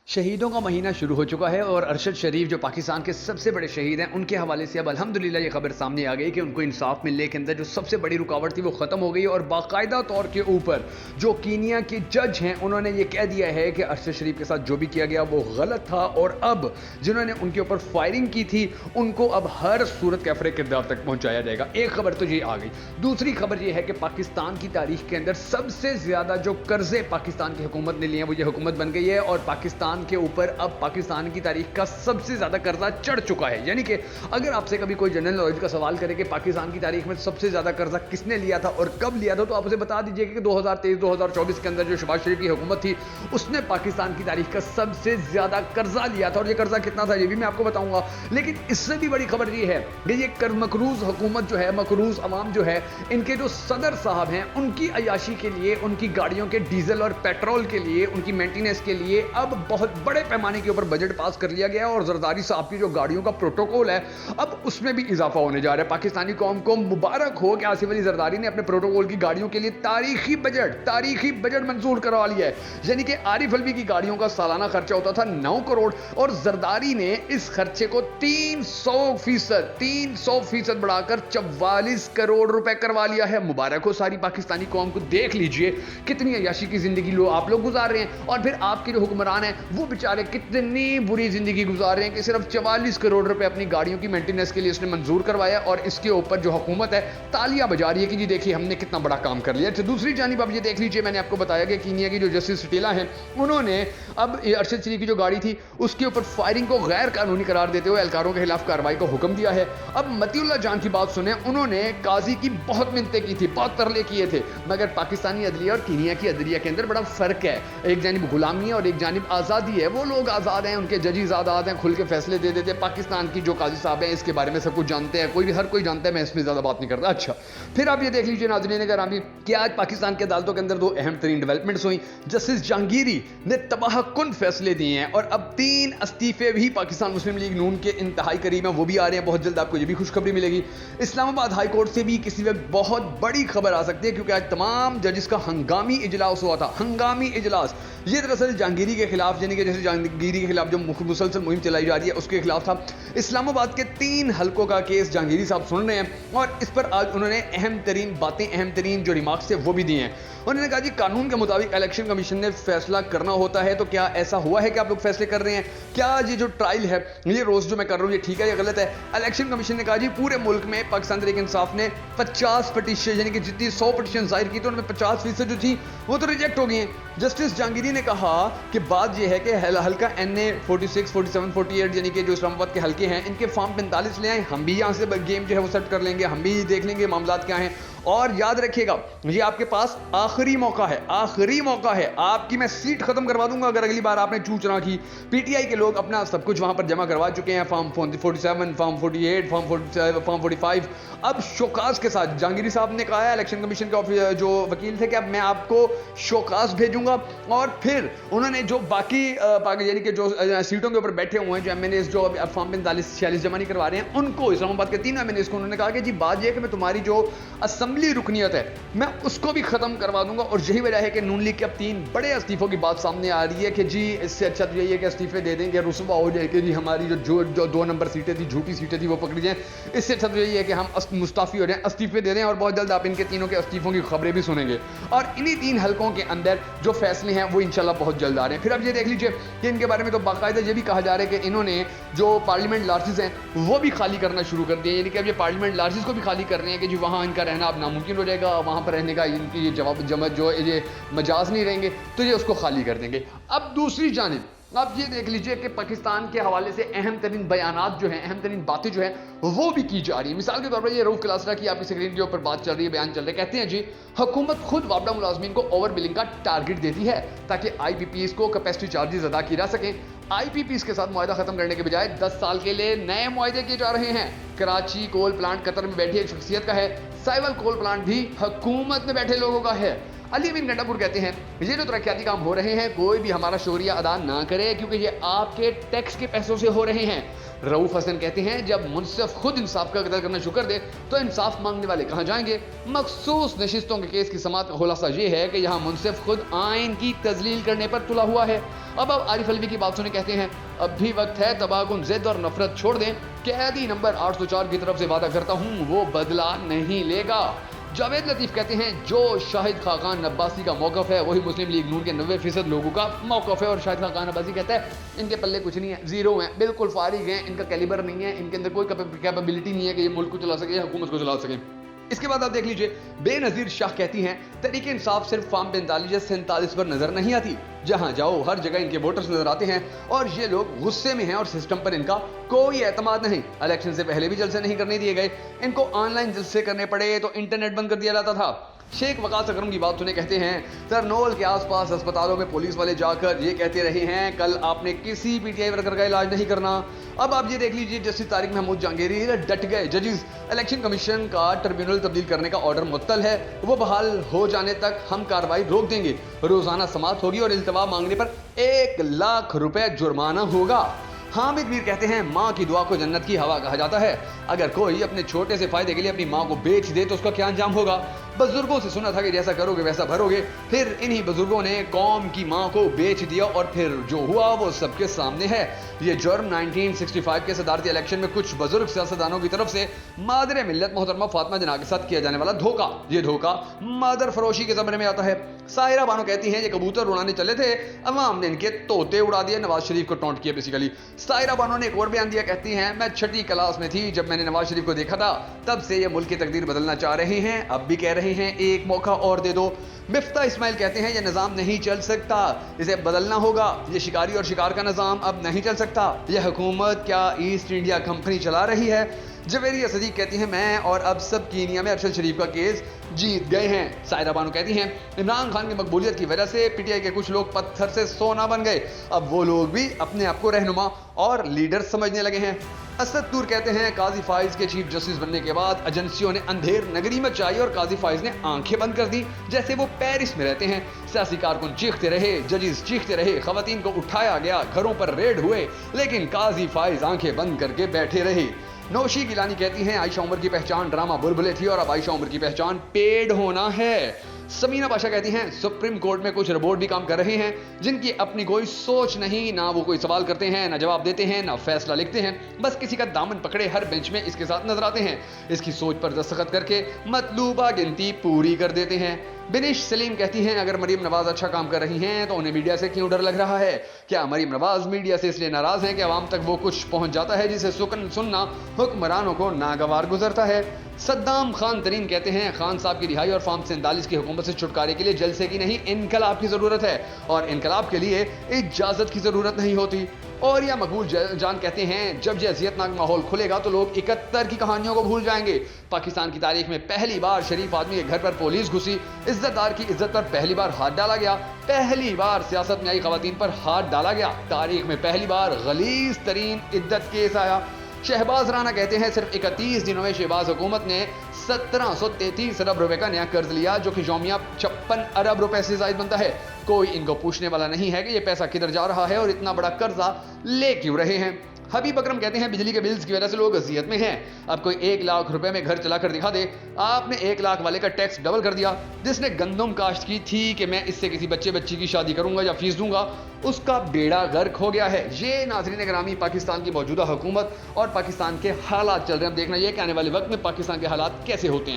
شہیدوں کا مہینہ شروع ہو چکا ہے اور ارشد شریف جو پاکستان کے سب سے بڑے شہید ہیں ان کے حوالے سے اب الحمدللہ یہ خبر سامنے آ گئی کہ ان کو انصاف ملنے کے اندر جو سب سے بڑی رکاوٹ تھی وہ ختم ہو گئی اور باقاعدہ طور کے اوپر جو کینیا کے جج ہیں انہوں نے یہ کہہ دیا ہے کہ ارشد شریف کے ساتھ جو بھی کیا گیا وہ غلط تھا اور اب جنہوں نے ان کے اوپر فائرنگ کی تھی ان کو اب ہر صورت کیفر کردار تک پہنچایا جائے گا۔ ایک خبر تو یہ آ گئی، دوسری خبر یہ ہے کہ پاکستان کی تاریخ کے اندر سب سے زیادہ جو قرضے پاکستان کی حکومت نے لیے ہیں وہ یہ حکومت بن گئی ہے اور پاکستان کے اوپر اب پاکستان کی تاریخ کا سب سے زیادہ قرضہ چڑھ چکا ہے۔ یعنی کہ اگر آپ سے کبھی کوئی جنرل نالج کا سوال کرے کہ پاکستان کی تاریخ میں سب سے زیادہ قرضہ کس نے لیا تھا اور کب لیا تھا تو آپ اسے بتا دیجئے کہ 2023-2024 کے اندر جو شہباز شریف کی حکومت تھی اس نے پاکستان کی تاریخ کا سب سے زیادہ قرضہ لیا تھا اور یہ قرضہ کتنا تھا یہ بھی میں آپ کو بتاؤں گا۔ لیکن اس سے بھی بڑی خبر یہ ہے کہ یہ مقروض حکومت جو ہے، مقروض عوام جو ہے، ان کے جو صدر صاحب ہیں ان کی عیاشی کے لیے، ان کی گاڑیوں کے ڈیزل اور پیٹرول کے لیے، ان کی مینٹیننس کے لیے اب بہت بڑے پیمانے کے اوپر بجٹ پاس کر لیا گیا ہے اور زرداری صاحب کی جو گاڑیوں کا پروٹوکول ہے اب اس میں بھی اضافہ ہونے جا رہا ہے۔ پاکستانی قوم کو مبارک ہو کہ آصف علی زرداری نے اپنے پروٹوکول کی گاڑیوں کے لیے تاریخی بجٹ منظور کروا لیا ہے۔ یعنی کہ عارف الوی کی گاڑیوں کا سالانہ خرچہ ہوتا تھا 9 کروڑ اور زرداری نے اس خرچے کو 300% بڑھا کر 44 کروڑ روپے کروا لیا ہے۔ مبارک ہو ساری پاکستانی قوم کو۔ دیکھ لیجئے کتنی عیاشی کی زندگی آپ لوگ گزار رہے ہیں اور پھر آپ کے جو حکمران ہیں وہ بیچارے کتنی بری زندگی گزار رہے ہیں کہ صرف 44 کروڑ روپے اپنی گاڑیوں کی مینٹیننس کے لیے اس نے منظور کروایا اور اس کے اوپر جو حکومت ہے تالیاں بجا رہی ہے کہ جی دیکھیے ہم نے کتنا بڑا کام کر لیا۔ دوسری جانب اب یہ دیکھ لیجئے، میں نے آپ کو بتایا کہ کینیا کی جو جسٹس سٹیلا ہیں انہوں نے اب ارشد شریف کی جو گاڑی تھی اس کے اوپر فائرنگ کو غیر قانونی قرار دیتے ہوئے اہلکاروں کے خلاف کارروائی کا حکم دیا ہے۔ اب متی اللہ جان کی بات سنیں، انہوں نے قاضی کی بہت منتیں کی تھی، بہت ترلے کیے تھے، مگر پاکستانی عدلیہ اور کینیا کی عدلیہ کے اندر بڑا فرق ہے۔ ایک جانب غلامی ہے اور ایک جانب آزادی ہے۔ وہ لوگ آزاد ہیں، ان کے ججز آزاد ہیں، کھل کے فیصلے دے دیتے۔ پاکستان کی جو قاضی صاحب ہیں اس کے بارے میں سب کچھ جانتے ہیں، ہر کوئی جانتا ہے، میں اس میں زیادہ بات نہیں کرتا۔ اچھا پھر آپ یہ دیکھ لیجئے ناظرین گرامی کہ آج پاکستان کے عدالتوں کے اندر 2 اہم ترین ڈیولپمنٹس ہوئیں۔ جسٹس جہانگیری نے تباہ کن فیصلے دیے ہیں اور اب 3 استعفے بھی پاکستان مسلم لیگ نون کے انتہائی قریب ہیں، وہ بھی آ رہے ہیں بہت جلد، آپ کو یہ بھی خوشخبری ملے گی۔ اسلام آباد ہائی کورٹ سے بھی کسی وقت بہت بڑی خبر آ سکتی ہے کیونکہ آج تمام ججز کا ہنگامی اجلاس ہوا تھا، ہنگامی اجلاس۔ یہ دراصل جہانگیری کے خلاف، یعنی کہ جیسے جہانگیری کے خلاف جو مسلسل مہم چلائی جا رہی ہے اس کے خلاف تھا۔ اسلام آباد کے 3 حلقوں کا کیس جہانگیری صاحب سن رہے ہیں اور اس پر آج انہوں نے اہم ترین جو ریمارکس ہے وہ بھی دیے ہیں۔ انہوں نے کہا جی قانون کے مطابق الیکشن کمیشن نے فیصلہ کرنا ہوتا ہے، تو کیا ایسا ہوا ہے کہ آپ لوگ فیصلے کر رہے ہیں؟ کیا یہ جو ٹرائل ہے، یہ روز جو میں کر رہا ہوں یہ ٹھیک ہے یا غلط ہے؟ الیکشن کمیشن نے کہا جی پورے ملک میں پاکستان تحریک انصاف نے 50 پٹیشن، یعنی کہ جتنی 100 پٹیشن ظاہر کی تو ان میں 50% جو تھی وہ تو ریجیکٹ ہو گئی ہیں۔ جسٹس جہانگیری نے کہا کہ بات یہ ہے کہ حلقہ NA 46, 47, 48 یعنی کہ جو اسلام آباد کے حلقے ہیں ان کے فارم 45 لے آئیں، ہم بھی یہاں سے گیم جو ہے وہ سیٹ کر لیں گے، ہم بھی دیکھ لیں گے معاملات کیا ہیں۔ اور یاد رکھیے گا یہ آپ کے پاس آخری موقع ہے، آپ کی میں سیٹ ختم کروا دوں گا اگر اگلی بار آپ نے چوچ نہ کی۔ PTI کے لوگ اپنا سب کچھ وہاں پر جمع کروا چکے ہیں، فارم 47، فارم 48، فارم 45۔ اب شوکاز کے ساتھ جہانگیری صاحب نے کہا ہے، الیکشن کمیشن کے جو وکیل تھے، کہ اب میں آپ کو شوکاز بھیجوں گا اور پھر انہوں نے جو باقی یعنی کہ جو سیٹوں کے اوپر بیٹھے ہوئے ہیں، جو MNAs جو فارم 45-46 جمع نہیں کروا رہے ہیں، ان کو، اسلام آباد کے 3 MNAs کو انہوں نے کہا کہ جی بات یہ ہے کہ میں تمہاری جو اسمبلی رکنیت ہے میں اس کو بھی ختم کروا دوں گا۔ اور یہی وجہ ہے کہ نون لیگ کے اب 3 بڑے استعفوں کی بات سامنے آ رہی ہے کہ جی اس سے اچھا تو یہی ہے کہ استعفے دے دیں گے، رسوا ہو جائے کہ جی ہماری جو 2 نمبر سیٹیں تھی، جھوٹی سیٹیں تھی، وہ پکڑی جائیں۔ اس سے اچھا تو یہی ہے کہ ہم مستعفی ہو جائیں، استعفے دے دیں اور بہت جلد آپ ان کے تینوں کے استعفوں کی خبریں بھی سنیں گے۔ اور انہی 3 حلقوں کے اندر جو فیصلے ہیں وہ انشاءاللہ بہت جلد آ رہے ہیں۔ پھر اب یہ دیکھ لیجئے کہ ان کے بارے میں تو باقاعدہ یہ بھی کہا جا رہا ہے کہ انہوں نے جو پارلیمنٹ لارجز ہیں وہ بھی خالی کرنا شروع کر دیے، یعنی کہ اب یہ پارلیمنٹ لارجز کو بھی خالی کر رہے ہیں کہ جی وہاں ان کا رہنا اب ناممکن ہو جائے گا، وہاں پر رہنے کا ان کی جو یہ مجاز نہیں رہیں گے تو یہ اس کو خالی کر دیں گے۔ اب دوسری جانب آپ یہ دیکھ لیجئے کہ پاکستان کے حوالے سے اہم ترین بیانات جو ہیں، اہم ترین باتیں جو ہیں وہ بھی کی جا رہی ہیں۔ مثال کے طور پر یہ روف کلاسرا کی آپ کی اسکرین کے اوپر بات چل رہی ہے، بیان چل رہا ہے، کہتے ہیں جی حکومت خود وابڈا ملازمین کو اوور بلنگ کا ٹارگٹ دیتی ہے تاکہ IPPs کو کیپیسٹی چارجز ادا کی جا سکیں۔ IPPs کے ساتھ معاہدہ ختم کرنے کے بجائے 10 سال کے لیے نئے معاہدے کیے جا رہے ہیں۔ کراچی کول پلانٹ قطر میں بیٹھی ایک شخصیت کا ہے، سائول کول پلانٹ بھی حکومت میں بیٹھے لوگوں کا ہے۔ علی امین گنڈاپور کہتے ہیں یہ جو ترقیاتی کام ہو رہے ہیں کوئی بھی ہمارا شکریہ ادا نہ کرے کیونکہ یہ آپ کے ٹیکس کے پیسوں سے ہو رہے ہیں۔ رؤوف حسن کہتے ہیں جب منصف خود انصاف کا قدر کرنا شروع کر دے تو انصاف مانگنے والے کہاں جائیں گے؟ مخصوص نشستوں کے کیس کی سماعت کا خلاصہ یہ ہے کہ یہاں منصف خود آئین کی تذلیل کرنے پر تلا ہوا ہے۔ اب عارف علوی کی بات سنیں، کہتے ہیں اب بھی وقت ہے تباہ کن ضد اور نفرت چھوڑ دیں۔ قیدی نمبر 804 کی طرف سے وعدہ کرتا ہوں وہ بدلہ نہیں لے گا۔ جاوید لطیف کہتے ہیں جو شاہد خاقان عباسی کا موقف ہے وہی مسلم لیگ نون کے 90% لوگوں کا موقف ہے، اور شاہد خاقان عباسی کہتا ہے ان کے پلے کچھ نہیں ہے، زیرو ہیں، بالکل فارغ ہیں، ان کا کیلیبر نہیں ہے، ان کے اندر کوئی کیپیبلٹی نہیں ہے کہ یہ ملک کو چلا سکے، حکومت کو چلا سکے۔ اس کے بعد آپ دیکھ لیجئے بے نظیر شاہ کہتی ہیں تحریک انصاف صرف فارم 45 یا 47 پر نظر نہیں آتی، جہاں جاؤ ہر جگہ ان کے ووٹرز نظر آتے ہیں اور یہ لوگ غصے میں ہیں اور سسٹم پر ان کا کوئی اعتماد نہیں۔ الیکشن سے پہلے بھی جلسے نہیں کرنے دیے گئے، ان کو آن لائن جلسے کرنے پڑے تو انٹرنیٹ بند کر دیا جاتا تھا۔ شیخ وقاص اکرم کی بات سنے، کہتے ہیں ترنول کے آس پاس اسپتالوں میں پولیس والے جا کر یہ کہتے رہے ہیں کل آپ نے کسی پی ٹی آئی ورکر کا علاج نہیں کرنا۔ اب آپ یہ دیکھ لیجیے جسٹس طارق محمود جہانگیری ڈٹ گئے، ججز الیکشن کمیشن کا ٹربیونل تبدیل کرنے کا آرڈر معطل ہے، وہ بحال ہو جانے تک ہم کارروائی روک دیں گے، روزانہ سماعت ہوگی اور التوا مانگنے پر 1 لاکھ روپے جرمانہ ہوگا۔ حامد میر کہتے ہیں ماں کی دعا کو جنت کی ہوا کہا جاتا ہے، اگر کوئی اپنے چھوٹے سے فائدے کے لیے اپنی ماں کو بیچ دے تو اس کا کیا انجام ہوگا؟ بزرگوں سے سنا تھا کہ جیسا کرو گے ویسا بھرو گے، پھر انہی بزرگوں نے قوم کی ماں کو بیچ دیا اور پھر جو ہوا وہ سب کے سامنے ہے۔ یہ جرم 1965 کے صدارتی الیکشن میں کچھ بزرگ سیاستدانوں کی طرف سے مادر ملت محترمہ فاطمہ جناح کے ساتھ کیا جانے والا دھوکہ، یہ دھوکہ مادر فروشی کے زمرے میں آتا ہے۔ سائرہ بانو کہتی ہیں یہ کبوتر اڑانے چلے تھے، عوام نے ان کے طوطے اڑا دیے، نواز شریف کو ٹونٹ کیا بیسیکلی۔ سائرہ بانو نے ایک اور بیان دیا، کہتی ہیں میں 6ٹھی کلاس میں تھی جب میں نے نواز شریف کو دیکھا تھا، تب سے یہ ملک کی تقدیر بدلنا چاہ رہے ہیں، اب بھی کہہ رہے ہیں ایک موقع اور دے دو۔ مفتاح اسماعیل کہتے ہیں یہ نظام نہیں چل سکتا، اسے بدلنا ہوگا، یہ شکاری اور شکار کا نظام اب نہیں چل سکتا، یہ حکومت کیا ایسٹ انڈیا کمپنی چلا رہی ہے؟ جویریہ صدیق کہتی ہیں میں اور اب سب کینیا میں ارشد شریف کا کیس جیت گئے ہیں۔ سائرہ بانو کہتی ہیں عمران خان کی مقبولیت کی وجہ سے پی ٹی آئی کے کچھ لوگ پتھر سے سونا بن گئے، اب وہ لوگ بھی اپنے آپ کو رہنما اور لیڈر سمجھنے لگے ہیں۔ اسد طور کہتے ہیں قاضی فائز کے چیف جسٹس بننے کے بعد ایجنسیوں نے اندھیر نگری مچائی اور قاضی فائز نے آنکھیں بند کر دی جیسے وہ پیرس میں رہتے ہیں۔ سیاسی کارکن چیختے رہے، ججز چیختے رہے، خواتین کو اٹھایا گیا، گھروں پر ریڈ ہوئے، لیکن قاضی فائز آنکھیں بند کر کے بیٹھے رہے۔ نوشی گیلانی کہتی ہیں عائشہ عمر کی پہچان ڈرامہ بلبلے تھی اور اب عائشہ عمر کی پہچان پیڈ ہونا ہے۔ سمینہ باشا کہتی ہیں سپریم کورٹ میں کچھ رپورٹ بھی کام کر رہے ہیں جن کی اپنی کوئی سوچ نہیں، نہ وہ کوئی سوال کرتے ہیں، نہ جواب دیتے ہیں، نہ فیصلہ لکھتے ہیں، بس کسی کا دامن پکڑے ہر بینچ میں اس کے ساتھ نظر آتے ہیں، اس کی سوچ پر دستخط کر کے مطلوبہ گنتی پوری کر دیتے ہیں۔ بنش سلیم کہتی ہیں اگر مریم نواز اچھا کام کر رہی ہیں تو انہیں میڈیا سے کیوں ڈر لگ رہا ہے؟ کیا مریم نواز میڈیا سے اس لیے ناراض ہیں کہ عوام تک وہ کچھ پہنچ جاتا ہے جسے سننا حکمرانوں کو ناگوار گزرتا ہے؟ صدام خان ترین کہتے ہیں خان صاحب کی رہائی اور فارم 47 کی حکومت سے چھٹکارے کے لیے جلسے کی نہیں انقلاب کی ضرورت ہے، اور انقلاب کے لیے اجازت کی ضرورت نہیں ہوتی۔ اور یا مقبول جان کہتے ہیں جب یہ اذیتناک ماحول کھلے گا تو لوگ 71 کی کہانیوں کو بھول جائیں گے۔ پاکستان کی تاریخ میں پہلی بار شریف آدمی کے گھر پر پولیس گھسی، عزت دار کی عزت پر پہلی بار ہاتھ ڈالا گیا، پہلی بار سیاست میں آئی خواتین پر ہاتھ ڈالا گیا، تاریخ میں پہلی بار غلیظ ترین عدت کیس آیا۔ شہباز رانا کہتے ہیں صرف 31 دنوں میں شہباز حکومت نے 1733 ارب روپے کا نیا قرض لیا جو کہ یومیہ 56 ارب روپے سے زائد بنتا ہے۔ کوئی ان کو پوچھنے والا نہیں ہے کہ یہ پیسہ کدھر جا رہا ہے اور اتنا بڑا قرضہ لے کیوں رہے ہیں۔ حبیب اکرم کہتے ہیں بجلی کے بلز کی وجہ سے لوگ اذیت میں ہیں، اب کوئی 1 لاکھ روپے میں گھر چلا کر دکھا دے، آپ نے 1 لاکھ والے کا ٹیکس ڈبل کر دیا، جس نے گندم کاشت کی تھی کہ میں اس سے کسی بچی کی شادی کروں گا یا فیس دوں گا، اس کا بیڑا غرق ہو گیا ہے۔ یہ ناظرین گرامی پاکستان کی موجودہ حکومت اور پاکستان کے حالات چل رہے ہیں، اب دیکھنا یہ کہ آنے والے وقت میں پاکستان کے حالات کیسے ہوتے ہیں۔